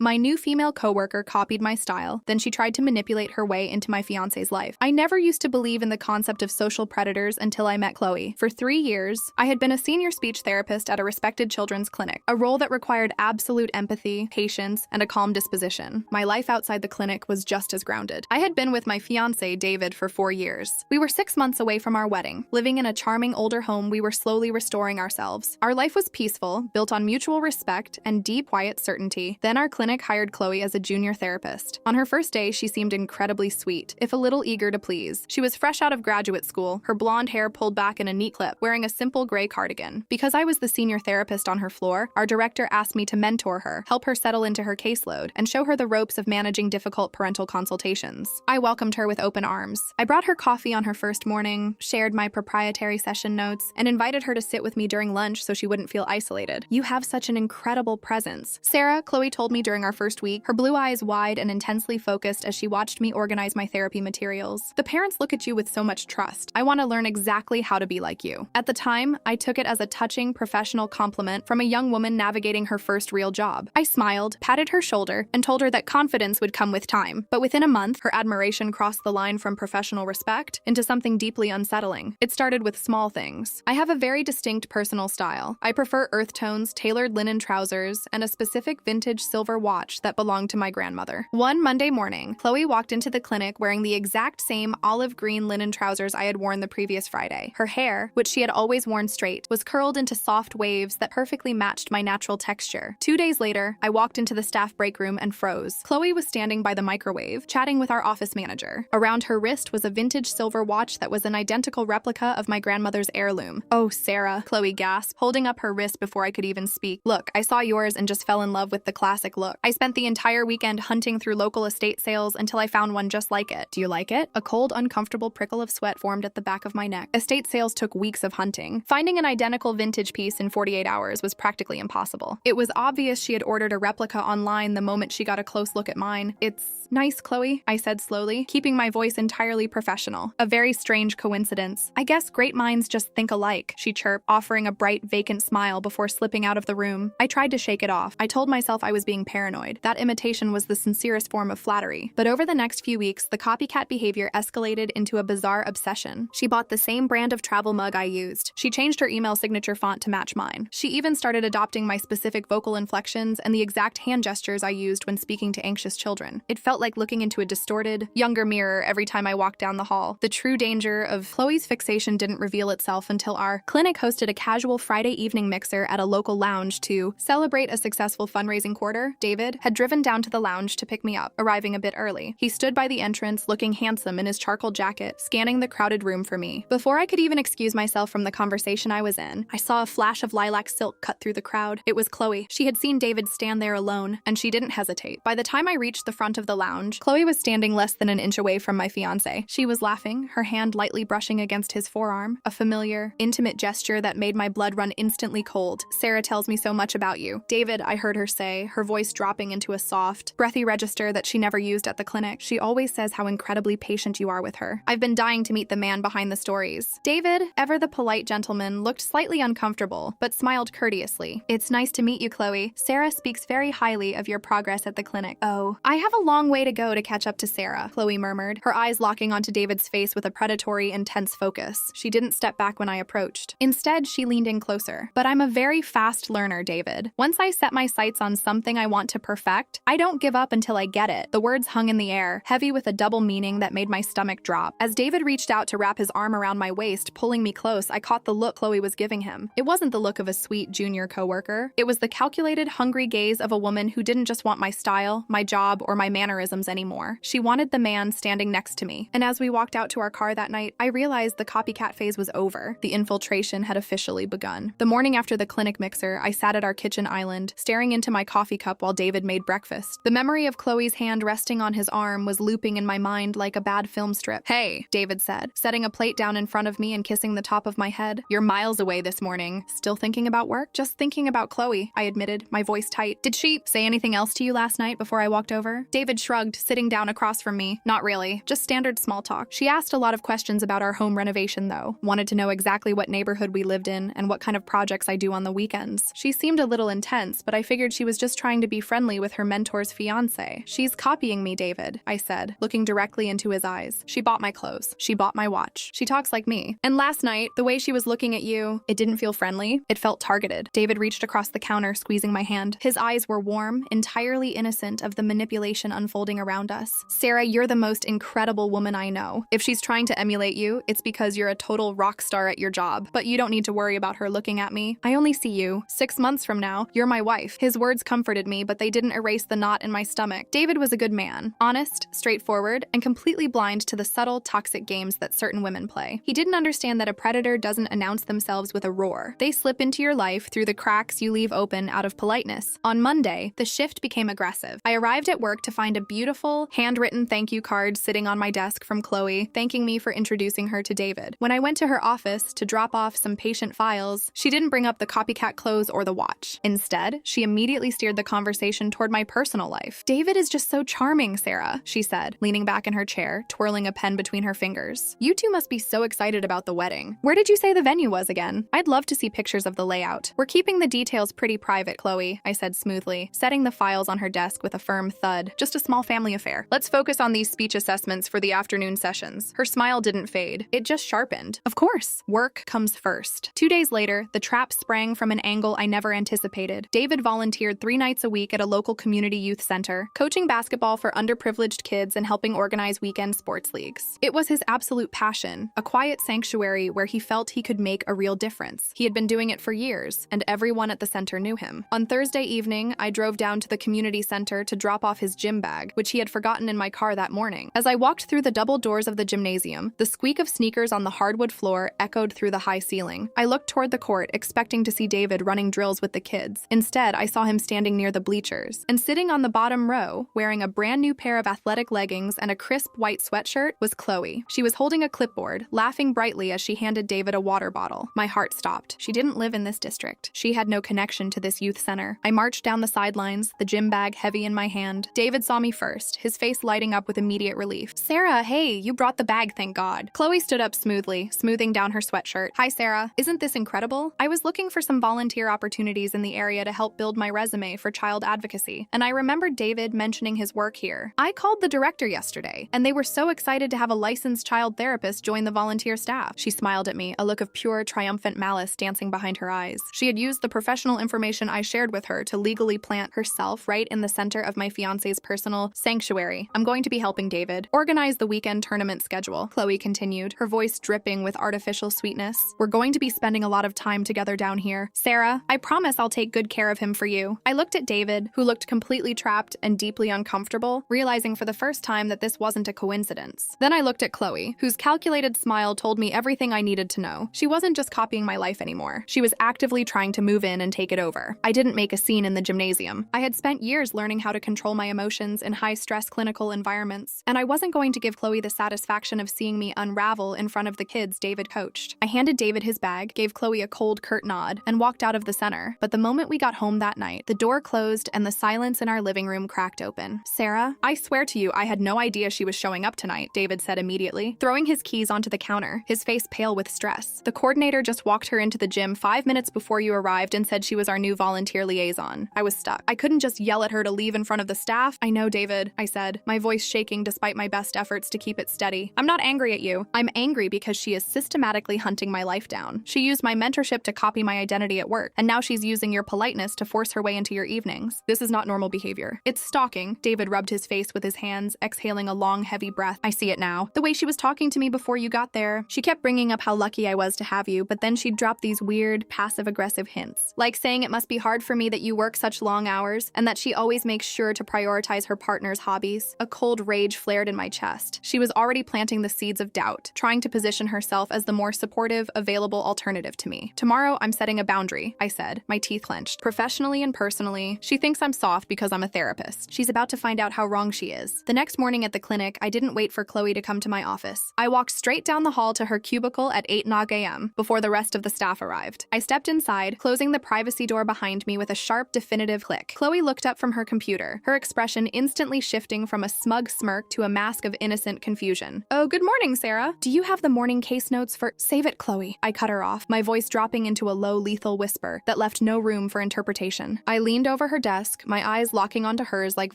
My new female coworker copied my style, then she tried to manipulate her way into my fiancé's life. I never used to believe in the concept of social predators until I met Chloe. For 3 years, I had been a senior speech therapist at a respected children's clinic, a role that required absolute empathy, patience, and a calm disposition. My life outside the clinic was just as grounded. I had been with my fiancé, David, for 4 years. We were 6 months away from our wedding. Living in a charming older home, we were slowly restoring ourselves. Our life was peaceful, built on mutual respect and deep, quiet certainty. Then our clinic hired Chloe as a junior therapist. On her first day, she seemed incredibly sweet, if a little eager to please. She was fresh out of graduate school, her blonde hair pulled back in a neat clip, wearing a simple gray cardigan. Because I was the senior therapist on her floor, our director asked me to mentor her, help her settle into her caseload, and show her the ropes of managing difficult parental consultations. I welcomed her with open arms. I brought her coffee on her first morning, shared my proprietary session notes, and invited her to sit with me during lunch so she wouldn't feel isolated. "You have such an incredible presence." Sarah, Chloe told me during our first week, her blue eyes wide and intensely focused as she watched me organize my therapy materials. "The parents look at you with so much trust. I want to learn exactly how to be like you." At the time, I took it as a touching professional compliment from a young woman navigating her first real job. I smiled, patted her shoulder, and told her that confidence would come with time. But within a month, her admiration crossed the line from professional respect into something deeply unsettling. It started with small things. I have a very distinct personal style. I prefer earth tones, tailored linen trousers, and a specific vintage silver watch that belonged to my grandmother. One Monday morning, Chloe walked into the clinic wearing the exact same olive green linen trousers I had worn the previous Friday. Her hair, which she had always worn straight, was curled into soft waves that perfectly matched my natural texture. 2 days later, I walked into the staff break room and froze. Chloe was standing by the microwave, chatting with our office manager. Around her wrist was a vintage silver watch that was an identical replica of my grandmother's heirloom. "Oh, Sarah," Chloe gasped, holding up her wrist before I could even speak. "Look, I saw yours and just fell in love with the classic look. I spent the entire weekend hunting through local estate sales until I found one just like it. Do you like it?" A cold, uncomfortable prickle of sweat formed at the back of my neck. Estate sales took weeks of hunting. Finding an identical vintage piece in 48 hours was practically impossible. It was obvious she had ordered a replica online the moment she got a close look at mine. "It's nice, Chloe," I said slowly, keeping my voice entirely professional. "A very strange coincidence. I guess great minds just think alike," she chirped, offering a bright, vacant smile before slipping out of the room. I tried to shake it off. I told myself I was being paranoid. That imitation was the sincerest form of flattery. But over the next few weeks, the copycat behavior escalated into a bizarre obsession. She bought the same brand of travel mug I used. She changed her email signature font to match mine. She even started adopting my specific vocal inflections and the exact hand gestures I used when speaking to anxious children. It felt like looking into a distorted, younger mirror every time I walked down the hall. The true danger of Chloe's fixation didn't reveal itself until our clinic hosted a casual Friday evening mixer at a local lounge to celebrate a successful fundraising quarter. David had driven down to the lounge to pick me up, arriving a bit early. He stood by the entrance, looking handsome in his charcoal jacket, scanning the crowded room for me. Before I could even excuse myself from the conversation I was in, I saw a flash of lilac silk cut through the crowd. It was Chloe. She had seen David stand there alone, and she didn't hesitate. By the time I reached the front of the lounge, Chloe was standing less than an inch away from my fiancé. She was laughing, her hand lightly brushing against his forearm, a familiar, intimate gesture that made my blood run instantly cold. "Sarah tells me so much about you." "David," I heard her say, her voice dropping into a soft, breathy register that she never used at the clinic. "She always says how incredibly patient you are with her. I've been dying to meet the man behind the stories." David, ever the polite gentleman, looked slightly uncomfortable, but smiled courteously. "It's nice to meet you, Chloe. Sarah speaks very highly of your progress at the clinic." "Oh, I have a long way to go to catch up to Sarah," Chloe murmured, her eyes locking onto David's face with a predatory, intense focus. She didn't step back when I approached. Instead, she leaned in closer. "But I'm a very fast learner, David. Once I set my sights on something I want to perfect, I don't give up until I get it." The words hung in the air, heavy with a double meaning that made my stomach drop. As David reached out to wrap his arm around my waist, pulling me close, I caught the look Chloe was giving him. It wasn't the look of a sweet junior coworker. It was the calculated, hungry gaze of a woman who didn't just want my style, my job, or my mannerisms anymore. She wanted the man standing next to me. And as we walked out to our car that night, I realized the copycat phase was over. The infiltration had officially begun. The morning after the clinic mixer, I sat at our kitchen island, staring into my coffee cup while David made breakfast. The memory of Chloe's hand resting on his arm was looping in my mind like a bad film strip. "Hey," David said, setting a plate down in front of me and kissing the top of my head. "You're miles away this morning. Still thinking about work?" "Just thinking about Chloe," I admitted, my voice tight. "Did she say anything else to you last night before I walked over?" David shrugged, sitting down across from me. "Not really. Just standard small talk. She asked a lot of questions about our home renovation, though. Wanted to know exactly what neighborhood we lived in and what kind of projects I do on the weekends. She seemed a little intense, but I figured she was just trying to be friendly friendly with her mentor's fiancé. She's copying me, David, I said, looking directly into his eyes. She bought my clothes. She bought my watch. She talks like me. And last night, the way she was looking at you, it didn't feel friendly. It felt targeted. David reached across the counter, squeezing my hand. His eyes were warm, entirely innocent of the manipulation unfolding around us. Sarah, you're the most incredible woman I know. If she's trying to emulate you, it's because you're a total rock star at your job. But you don't need to worry about her looking at me. I only see you. 6 months from now, you're my wife. His words comforted me, but they didn't erase the knot in my stomach. David was a good man, honest, straightforward, and completely blind to the subtle, toxic games that certain women play. He didn't understand that a predator doesn't announce themselves with a roar. They slip into your life through the cracks you leave open out of politeness. On Monday, the shift became aggressive. I arrived at work to find a beautiful, handwritten thank you card sitting on my desk from Chloe, thanking me for introducing her to David. When I went to her office to drop off some patient files, she didn't bring up the copycat clothes or the watch. Instead, she immediately steered the conversation toward my personal life. David is just so charming, Sarah, she said, leaning back in her chair, twirling a pen between her fingers. You two must be so excited about the wedding. Where did you say the venue was again? I'd love to see pictures of the layout. We're keeping the details pretty private, Chloe, I said smoothly, setting the files on her desk with a firm thud. Just a small family affair. Let's focus on these speech assessments for the afternoon sessions. Her smile didn't fade. It just sharpened. Of course, work comes first. 2 days later, the trap sprang from an angle I never anticipated. David volunteered 3 nights a week at a local community youth center, coaching basketball for underprivileged kids and helping organize weekend sports leagues. It was his absolute passion, a quiet sanctuary where he felt he could make a real difference. He had been doing it for years, and everyone at the center knew him. On Thursday evening, I drove down to the community center to drop off his gym bag, which he had forgotten in my car that morning. As I walked through the double doors of the gymnasium, the squeak of sneakers on the hardwood floor echoed through the high ceiling. I looked toward the court, expecting to see David running drills with the kids. Instead, I saw him standing near the bleachers. And sitting on the bottom row, wearing a brand new pair of athletic leggings and a crisp white sweatshirt, was Chloe. She was holding a clipboard, laughing brightly as she handed David a water bottle. My heart stopped. She didn't live in this district. She had no connection to this youth center. I marched down the sidelines, the gym bag heavy in my hand. David saw me first, his face lighting up with immediate relief. Sarah, hey, you brought the bag, thank God. Chloe stood up smoothly, smoothing down her sweatshirt. Hi, Sarah. Isn't this incredible? I was looking for some volunteer opportunities in the area to help build my resume for child advocacy, and I remembered David mentioning his work here. I called the director yesterday, and they were so excited to have a licensed child therapist join the volunteer staff. She smiled at me, a look of pure, triumphant malice dancing behind her eyes. She had used the professional information I shared with her to legally plant herself right in the center of my fiancé's personal sanctuary. I'm going to be helping David organize the weekend tournament schedule, Chloe continued, her voice dripping with artificial sweetness. We're going to be spending a lot of time together down here. Sarah, I promise I'll take good care of him for you. I looked at David, who looked completely trapped and deeply uncomfortable, realizing for the first time that this wasn't a coincidence. Then I looked at Chloe, whose calculated smile told me everything I needed to know. She wasn't just copying my life anymore. She was actively trying to move in and take it over. I didn't make a scene in the gymnasium. I had spent years learning how to control my emotions in high-stress clinical environments, and I wasn't going to give Chloe the satisfaction of seeing me unravel in front of the kids David coached. I handed David his bag, gave Chloe a cold, curt nod, and walked out of the center. But the moment we got home that night, the door closed and the silence in our living room cracked open. Sarah, I swear to you, I had no idea she was showing up tonight, David said immediately, throwing his keys onto the counter, his face pale with stress. The coordinator just walked her into the gym 5 minutes before you arrived and said she was our new volunteer liaison. I was stuck. I couldn't just yell at her to leave in front of the staff. I know, David, I said, my voice shaking despite my best efforts to keep it steady. I'm not angry at you. I'm angry because she is systematically hunting my life down. She used my mentorship to copy my identity at work, and now she's using your politeness to force her way into your evenings. This is not normal behavior. It's stalking. David rubbed his face with his hands, exhaling a long, heavy breath. I see it now. The way she was talking to me before you got there. She kept bringing up how lucky I was to have you, but then she'd drop these weird, passive-aggressive hints, like saying it must be hard for me that you work such long hours, and that she always makes sure to prioritize her partner's hobbies. A cold rage flared in my chest. She was already planting the seeds of doubt, trying to position herself as the more supportive, available alternative to me. Tomorrow, I'm setting a boundary, I said, my teeth clenched. Professionally and personally, she thinks I'm soft because I'm a therapist. She's about to find out how wrong she is. The next morning at the clinic, I didn't wait for Chloe to come to my office. I walked straight down the hall to her cubicle at 8 a.m. before the rest of the staff arrived. I stepped inside, closing the privacy door behind me with a sharp, definitive click. Chloe looked up from her computer, her expression instantly shifting from a smug smirk to a mask of innocent confusion. Oh, good morning, Sarah. Do you have the morning case notes for— Save it, Chloe. I cut her off, my voice dropping into a low, lethal whisper that left no room for interpretation. I leaned over her desk desk, my eyes locking onto hers like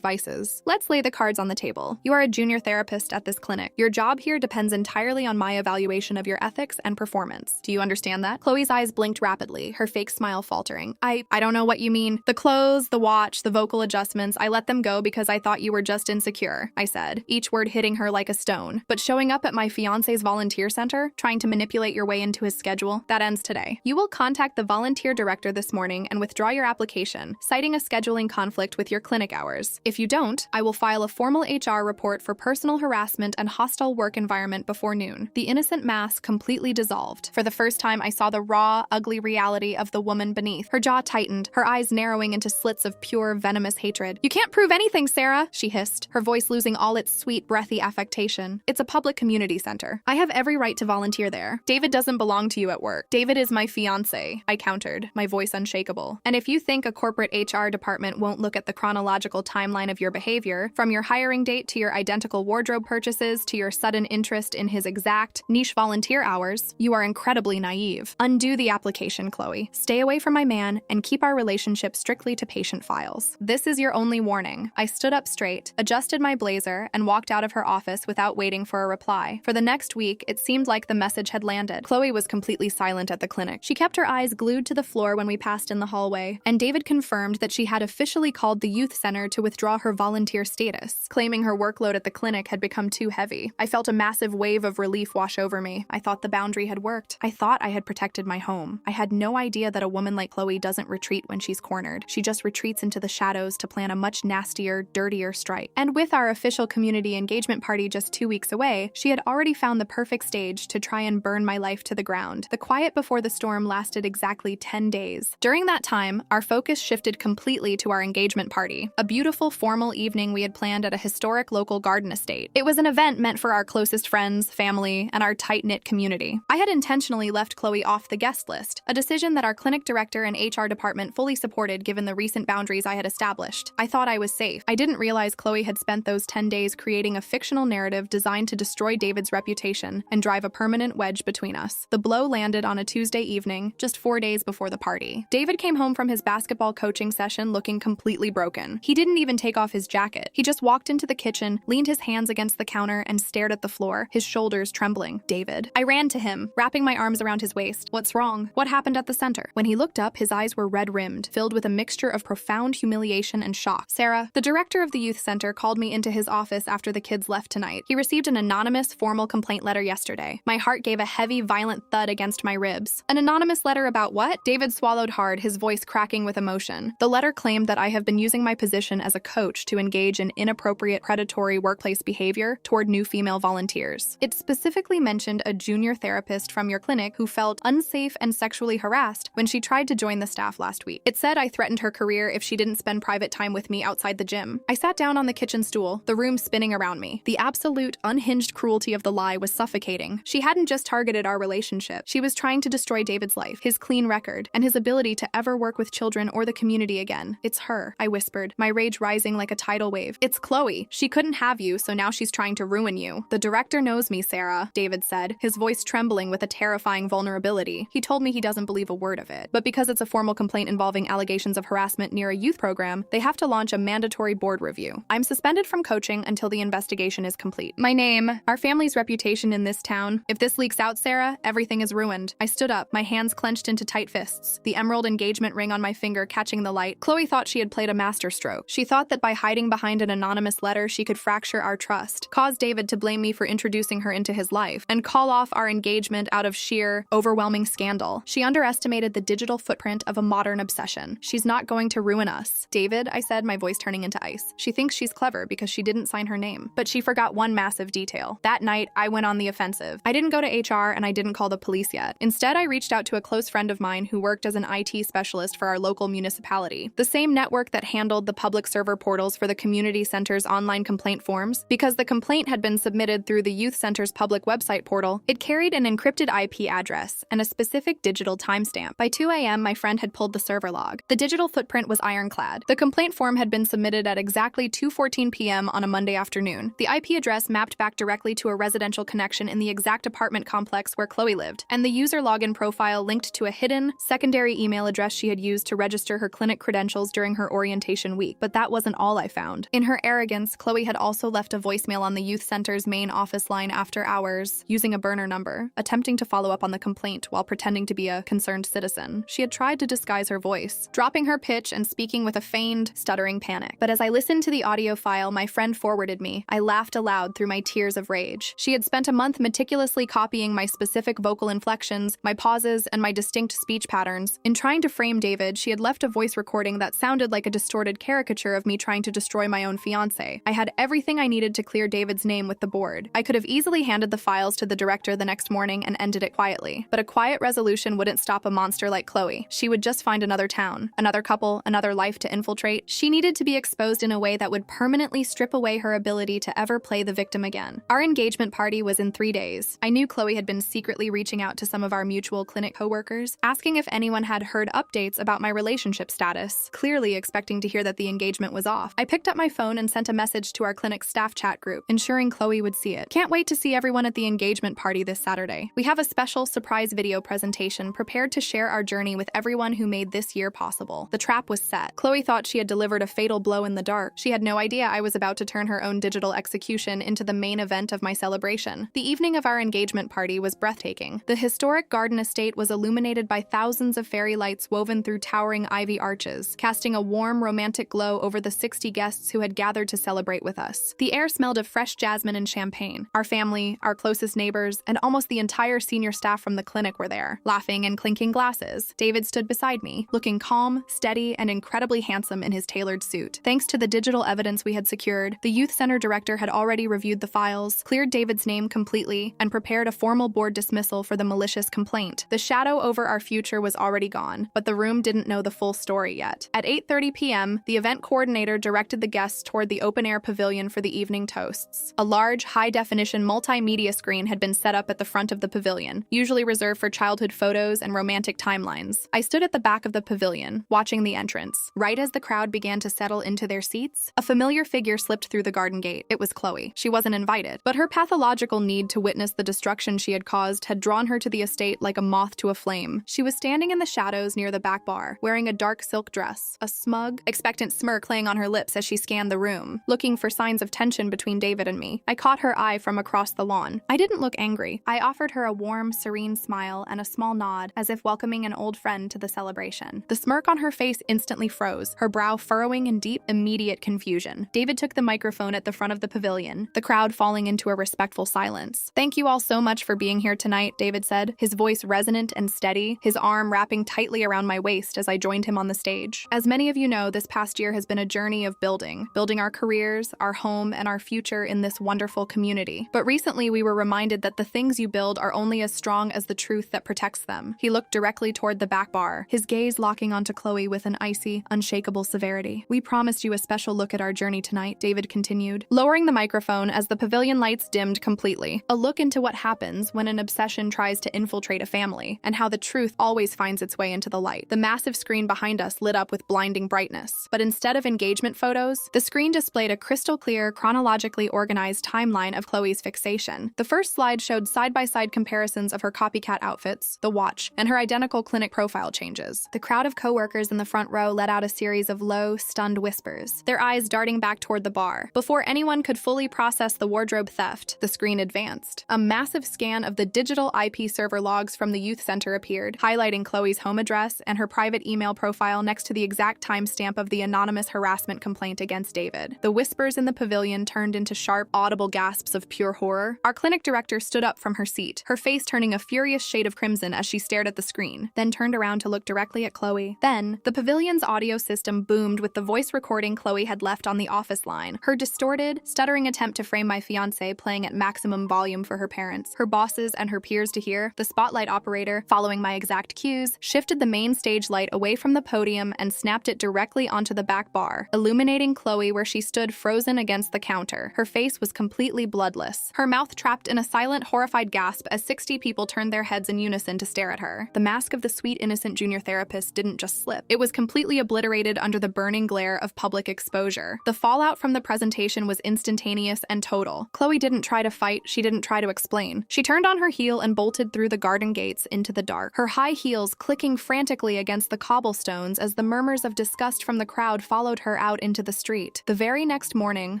vices. Let's lay the cards on the table. You are a junior therapist at this clinic. Your job here depends entirely on my evaluation of your ethics and performance. Do you understand that? Chloe's eyes blinked rapidly, her fake smile faltering. I don't know what you mean. The clothes, the watch, the vocal adjustments, I let them go because I thought you were just insecure, I said, each word hitting her like a stone. But showing up at my fiancé's volunteer center, trying to manipulate your way into his schedule, that ends today. You will contact the volunteer director this morning and withdraw your application, citing a scheduling conflict with your clinic hours. If you don't, I will file a formal HR report for personal harassment and hostile work environment before noon. The innocent mask completely dissolved. For the first time, I saw the raw, ugly reality of the woman beneath. Her jaw tightened, her eyes narrowing into slits of pure, venomous hatred. You can't prove anything, Sarah, she hissed, her voice losing all its sweet, breathy affectation. It's a public community center. I have every right to volunteer there. David doesn't belong to you at work. David is my fiancé, I countered, my voice unshakable. And if you think a corporate HR department won't look at the chronological timeline of your behavior, from your hiring date to your identical wardrobe purchases to your sudden interest in his exact niche volunteer hours, you are incredibly naive. Undo the application, Chloe. Stay away from my man and keep our relationship strictly to patient files. This is your only warning. I stood up straight, adjusted my blazer, and walked out of her office without waiting for a reply. For the next week, it seemed like the message had landed. Chloe was completely silent at the clinic. She kept her eyes glued to the floor when we passed in the hallway, and David confirmed that she had officially called the youth center to withdraw her volunteer status, claiming her workload at the clinic had become too heavy. I felt a massive wave of relief wash over me. I thought the boundary had worked. I thought I had protected my home. I had no idea that a woman like Chloe doesn't retreat when she's cornered. She just retreats into the shadows to plan a much nastier, dirtier strike. And with our official community engagement party just 2 weeks away, she had already found the perfect stage to try and burn my life to the ground. The quiet before the storm lasted exactly 10 days. During that time, our focus shifted completely to our engagement party, a beautiful formal evening we had planned at a historic local garden estate. It was an event meant for our closest friends, family, and our tight-knit community. I had intentionally left Chloe off the guest list, a decision that our clinic director and HR department fully supported given the recent boundaries I had established. I thought I was safe. I didn't realize Chloe had spent those 10 days creating a fictional narrative designed to destroy David's reputation and drive a permanent wedge between us. The blow landed on a Tuesday evening, just 4 days before the party. David came home from his basketball coaching session looking completely broken. He didn't even take off his jacket. He just walked into the kitchen, leaned his hands against the counter, and stared at the floor, his shoulders trembling. David. I ran to him, wrapping my arms around his waist. What's wrong? What happened at the center? When he looked up, his eyes were red-rimmed, filled with a mixture of profound humiliation and shock. Sarah, the director of the youth center, called me into his office after the kids left tonight. He received an anonymous formal complaint letter yesterday. My heart gave a heavy, violent thud against my ribs. An anonymous letter about what? David swallowed hard, his voice cracking with emotion. The letter claimed that I have been using my position as a coach to engage in inappropriate predatory workplace behavior toward new female volunteers. It specifically mentioned a junior therapist from your clinic who felt unsafe and sexually harassed when she tried to join the staff last week. It said I threatened her career if she didn't spend private time with me outside the gym. I sat down on the kitchen stool, the room spinning around me. The absolute, unhinged cruelty of the lie was suffocating. She hadn't just targeted our relationship. She was trying to destroy David's life, his clean record, and his ability to ever work with children or the community again. It's her, I whispered, my rage rising like a tidal wave. It's Chloe. She couldn't have you, so now she's trying to ruin you. The director knows me, Sarah, David said, his voice trembling with a terrifying vulnerability. He told me he doesn't believe a word of it. But because it's a formal complaint involving allegations of harassment near a youth program, they have to launch a mandatory board review. I'm suspended from coaching until the investigation is complete. My name, our family's reputation in this town. If this leaks out, Sarah, everything is ruined. I stood up, my hands clenched into tight fists, the emerald engagement ring on my finger catching the light. Chloe thought she had played a masterstroke. She thought that by hiding behind an anonymous letter, she could fracture our trust, cause David to blame me for introducing her into his life, and call off our engagement out of sheer, overwhelming scandal. She underestimated the digital footprint of a modern obsession. She's not going to ruin us. David, I said, my voice turning into ice. She thinks she's clever because she didn't sign her name. But she forgot one massive detail. That night, I went on the offensive. I didn't go to HR and I didn't call the police yet. Instead, I reached out to a close friend of mine who worked as an IT specialist for our local municipality, the same network that handled the public server portals for the community center's online complaint forms. Because the complaint had been submitted through the youth center's public website portal, it carried an encrypted IP address and a specific digital timestamp. By 2 a.m., my friend had pulled the server log. The digital footprint was ironclad. The complaint form had been submitted at exactly 2:14 p.m. on a Monday afternoon. The IP address mapped back directly to a residential connection in the exact apartment complex where Chloe lived, and the user login profile linked to a hidden, secondary email address she had used to register her clinic credentials during her orientation week, but that wasn't all I found. In her arrogance, Chloe had also left a voicemail on the youth center's main office line after hours, using a burner number, attempting to follow up on the complaint while pretending to be a concerned citizen. She had tried to disguise her voice, dropping her pitch and speaking with a feigned, stuttering panic. But as I listened to the audio file my friend forwarded me, I laughed aloud through my tears of rage. She had spent a month meticulously copying my specific vocal inflections, my pauses, and my distinct speech patterns. In trying to frame David, she had left a voice recording that sounded like a distorted caricature of me trying to destroy my own fiancé. I had everything I needed to clear David's name with the board. I could have easily handed the files to the director the next morning and ended it quietly. But a quiet resolution wouldn't stop a monster like Chloe. She would just find another town, another couple, another life to infiltrate. She needed to be exposed in a way that would permanently strip away her ability to ever play the victim again. Our engagement party was in 3 days. I knew Chloe had been secretly reaching out to some of our mutual clinic coworkers, asking if anyone had heard updates about my relationship status, clearly expecting to hear that the engagement was off. I picked up my phone and sent a message to our clinic staff chat group, ensuring Chloe would see it. Can't wait to see everyone at the engagement party this Saturday. We have a special surprise video presentation prepared to share our journey with everyone who made this year possible. The trap was set. Chloe thought she had delivered a fatal blow in the dark. She had no idea I was about to turn her own digital execution into the main event of my celebration. The evening of our engagement party was breathtaking. The historic garden estate was illuminated by thousands of fairy lights woven through towering ivy arches, casting a warm, romantic glow over the 60 guests who had gathered to celebrate with us. The air smelled of fresh jasmine and champagne. Our family, our closest neighbors, and almost the entire senior staff from the clinic were there, laughing and clinking glasses. David stood beside me, looking calm, steady, and incredibly handsome in his tailored suit. Thanks to the digital evidence we had secured, the youth center director had already reviewed the files, cleared David's name completely, and prepared a formal board dismissal for the malicious complaint. The shadow over our future was already gone, but the room didn't know the full story yet. At 8:30 p.m., the event coordinator directed the guests toward the open-air pavilion for the evening toasts. A large, high-definition multimedia screen had been set up at the front of the pavilion, usually reserved for childhood photos and romantic timelines. I stood at the back of the pavilion, watching the entrance. Right as the crowd began to settle into their seats, a familiar figure slipped through the garden gate. It was Chloe. She wasn't invited, but her pathological need to witness the destruction she had caused had drawn her to the estate like a moth to a flame. She was standing in the shadows near the back bar, wearing a dark silk dress, a smug, expectant smirk playing on her lips as she scanned the room, looking for signs of tension between David and me. I caught her eye from across the lawn. I didn't look angry. I offered her a warm, serene smile and a small nod, as if welcoming an old friend to the celebration. The smirk on her face instantly froze, her brow furrowing in deep, immediate confusion. David took the microphone at the front of the pavilion, the crowd falling into a respectful silence. "Thank you all so much for being here tonight," David said, his voice resonant and steady, his arm wrapping tightly around my waist as I joined him on the stage. As many of you know, this past year has been a journey of building our careers, our home, and our future in this wonderful community. But recently we were reminded that the things you build are only as strong as the truth that protects them. He looked directly toward the back bar, his gaze locking onto Chloe with an icy, unshakable severity. "We promised you a special look at our journey tonight," David continued, lowering the microphone as the pavilion lights dimmed completely. "A look into what happens when an obsession tries to infiltrate a family, and how the truth always finds its way into the light." The massive screen behind us lit up with blinding brightness. But instead of engagement photos, the screen displayed a crystal-clear, chronologically organized timeline of Chloe's fixation. The first slide showed side-by-side comparisons of her copycat outfits, the watch, and her identical clinic profile changes. The crowd of coworkers in the front row let out a series of low, stunned whispers, their eyes darting back toward the bar. Before anyone could fully process the wardrobe theft, the screen advanced. A massive scan of the digital IP server logs from the youth center appeared, highlighting Chloe's home address and her private email profile next to the exact timestamp of the anonymous harassment complaint against David. The whispers in the pavilion turned into sharp, audible gasps of pure horror. Our clinic director stood up from her seat, her face turning a furious shade of crimson as she stared at the screen, then turned around to look directly at Chloe. Then, the pavilion's audio system boomed with the voice recording Chloe had left on the office line, her distorted, stuttering attempt to frame my fiancé playing at maximum volume for her parents, her bosses, and her peers to hear. The spotlight operator, following my exact cues, shifted the main stage light away from the podium and snapped it directly onto the back bar, illuminating Chloe where she stood frozen against the counter. Her face was completely bloodless, her mouth trapped in a silent, horrified gasp as 60 people turned their heads in unison to stare at her. The mask of the sweet, innocent junior therapist didn't just slip. It was completely obliterated under the burning glare of public exposure. The fallout from the presentation was instantaneous and total. Chloe didn't try to fight, she didn't try to explain. She turned on her heel and bolted through the garden gates into the dark, her high heels clicking frantically against the cobblestones as the murmurs Murmurs of disgust from the crowd followed her out into the street. The very next morning,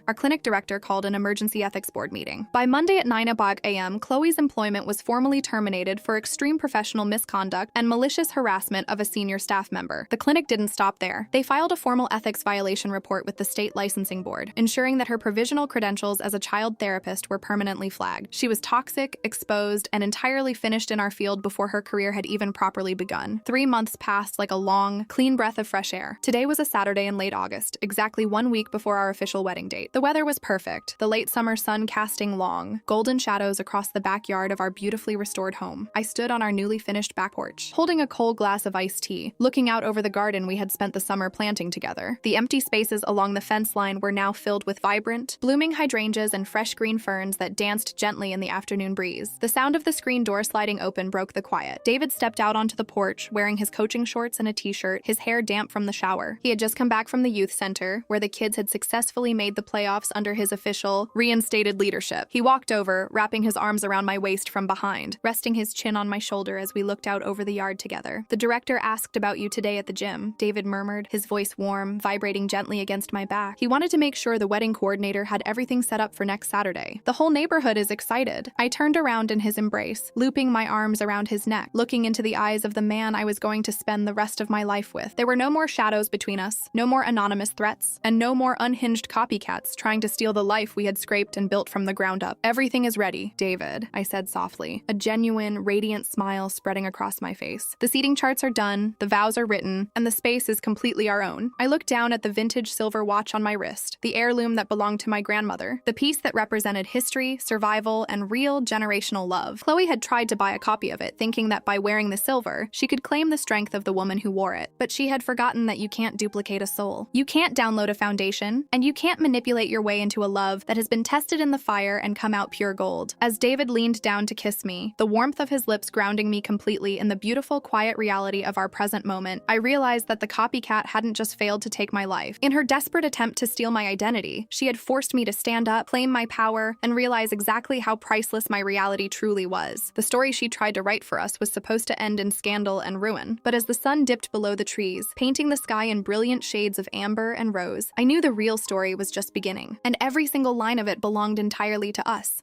our clinic director called an emergency ethics board meeting. By Monday at 9 a.m., Chloe's employment was formally terminated for extreme professional misconduct and malicious harassment of a senior staff member. The clinic didn't stop there. They filed a formal ethics violation report with the state licensing board, ensuring that her provisional credentials as a child therapist were permanently flagged. She was toxic, exposed, and entirely finished in our field before her career had even properly begun. 3 months passed like a long, clean breath of fresh air. Today was a Saturday in late August, exactly 1 week before our official wedding date. The weather was perfect, the late summer sun casting long, golden shadows across the backyard of our beautifully restored home. I stood on our newly finished back porch, holding a cold glass of iced tea, looking out over the garden we had spent the summer planting together. The empty spaces along the fence line were now filled with vibrant, blooming hydrangeas and fresh green ferns that danced gently in the afternoon breeze. The sound of the screen door sliding open broke the quiet. David stepped out onto the porch, wearing his coaching shorts and a t-shirt, his hair damp from the shower. He had just come back from the youth center, where the kids had successfully made the playoffs under his official, reinstated leadership. He walked over, wrapping his arms around my waist from behind, resting his chin on my shoulder as we looked out over the yard together. "The director asked about you today at the gym," David murmured, his voice warm, vibrating gently against my back. "He wanted to make sure the wedding coordinator had everything set up for next Saturday. The whole neighborhood is excited." I turned around in his embrace, looping my arms around his neck, looking into the eyes of the man I was going to spend the rest of my life with. There were no more shadows between us, no more anonymous threats, and no more unhinged copycats trying to steal the life we had scraped and built from the ground up. "Everything is ready, David," I said softly, a genuine, radiant smile spreading across my face. "The seating charts are done, the vows are written, and the space is completely our own." I looked down at the vintage silver watch on my wrist, the heirloom that belonged to my grandmother, the piece that represented history, survival, and real generational love. Chloe had tried to buy a copy of it, thinking that by wearing the silver, she could claim the strength of the woman who wore it. But she had forgotten that you can't duplicate a soul. You can't download a foundation, and you can't manipulate your way into a love that has been tested in the fire and come out pure gold. As David leaned down to kiss me, the warmth of his lips grounding me completely in the beautiful, quiet reality of our present moment, I realized that the copycat hadn't just failed to take my life. In her desperate attempt to steal my identity, she had forced me to stand up, claim my power, and realize exactly how priceless my reality truly was. The story she tried to write for us was supposed to end in scandal and ruin, but as the sun dipped below the trees, painting the sky in brilliant shades of amber and rose, I knew the real story was just beginning, and every single line of it belonged entirely to us.